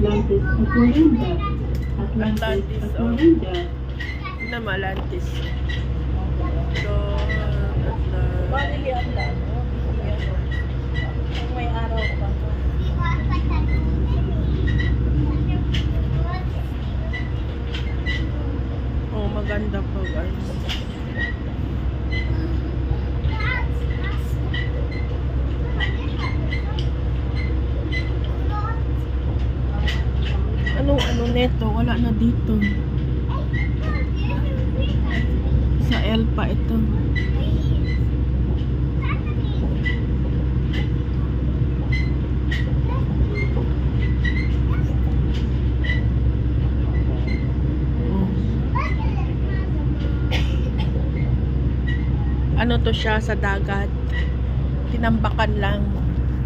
Atlantis Aqualinda. Atlantis, oh. Tignan mo, Atlantis. So, Bali ang lang. Kung may araw pa. oh, maganda po, guys. Ano neto? Wala na dito. Sa Elpa ito. Ano to siya sa dagat. Tinambakan lang.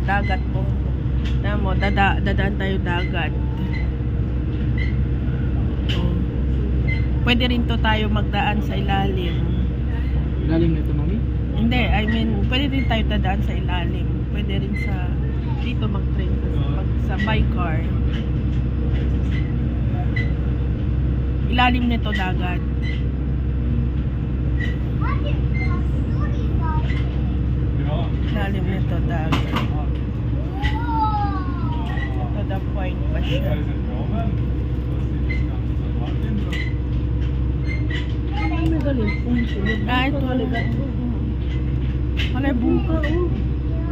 Dagat po. Tama mo, dadaan tayo dagat. Pwede rin to tayo magdaan sa ilalim. Ilalim nito, mami? Hindi, I mean, pwede rin tayo dadaan sa ilalim. Pwede rin sa dito mag-train sa by car. Ilalim nito dagat. Ilalim nito dagat. To the point pa siya. Ah, ito. Wala buka, oh.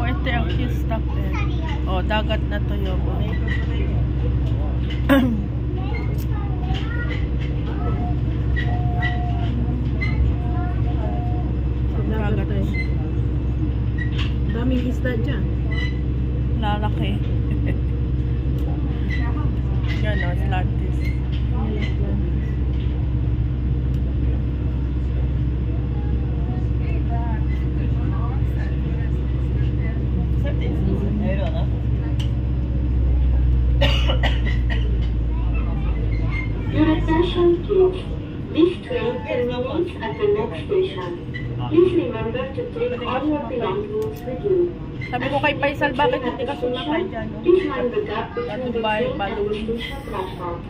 Oh, ito yung cute stuff eh. Oh, dagat na to yung. Dagat eh. Daming isda dyan. Lalaki. Yan o, Atlantis. Your attention please. This train terminates at the next station. Please remember to take all your belongings with you. Sabi ko kay Faisal, bakit hindi ka sumakay dyan? No? Please mind the gap between the train and the station platform.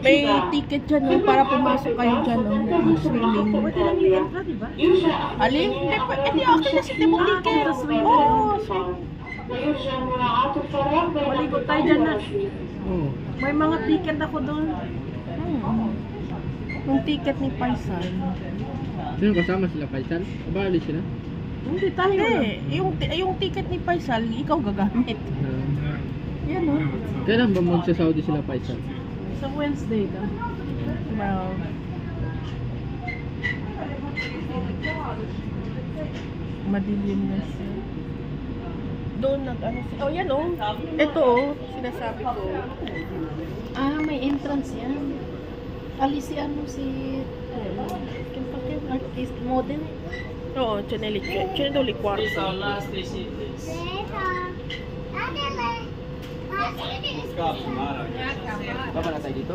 May ticket dyan no, para pumasok kayo dyan no, swimming. Pwede lang yung entra, diba? Alin? Hindi ako sinasiti mo ticket. Oo. Malikot tayo dyan na. Oo. May mga ticket ako doon. Yung ticket ni Faisal. Sino kasama sila, Faisal? Abali sila? Hindi tayo. Hindi, yung ticket ni Faisal, ikaw gagamit. Yan o. Kailan ba magsa-Saudi sila, Faisal? Sa Wednesday daw. Wow. Madilim na siya. Doon nag-ano siya. Oh, yan o. Ito o, sinasabi ko. Ah, may entrance yan. Ali si ano si artist model. Oo, Chinelli Quarto. Baba na tayo dito?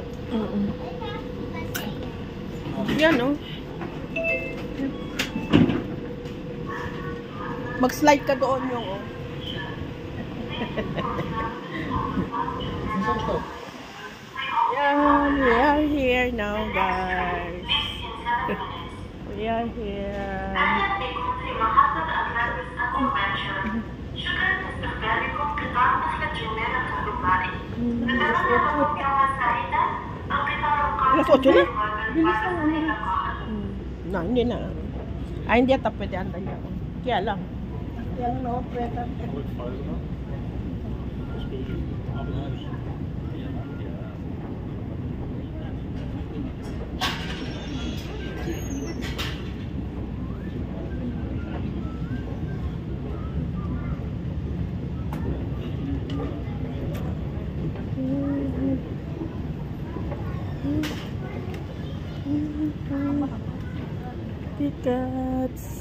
Yan o. Mag-slide ka doon yung o. Yan, we are here now, guys. We are here. Alas 8 na? Bilis lang ano. Na, hindi na. Ay, hindi ata pwede andan niya. Kaya lang. Yan no, preta. Tickets.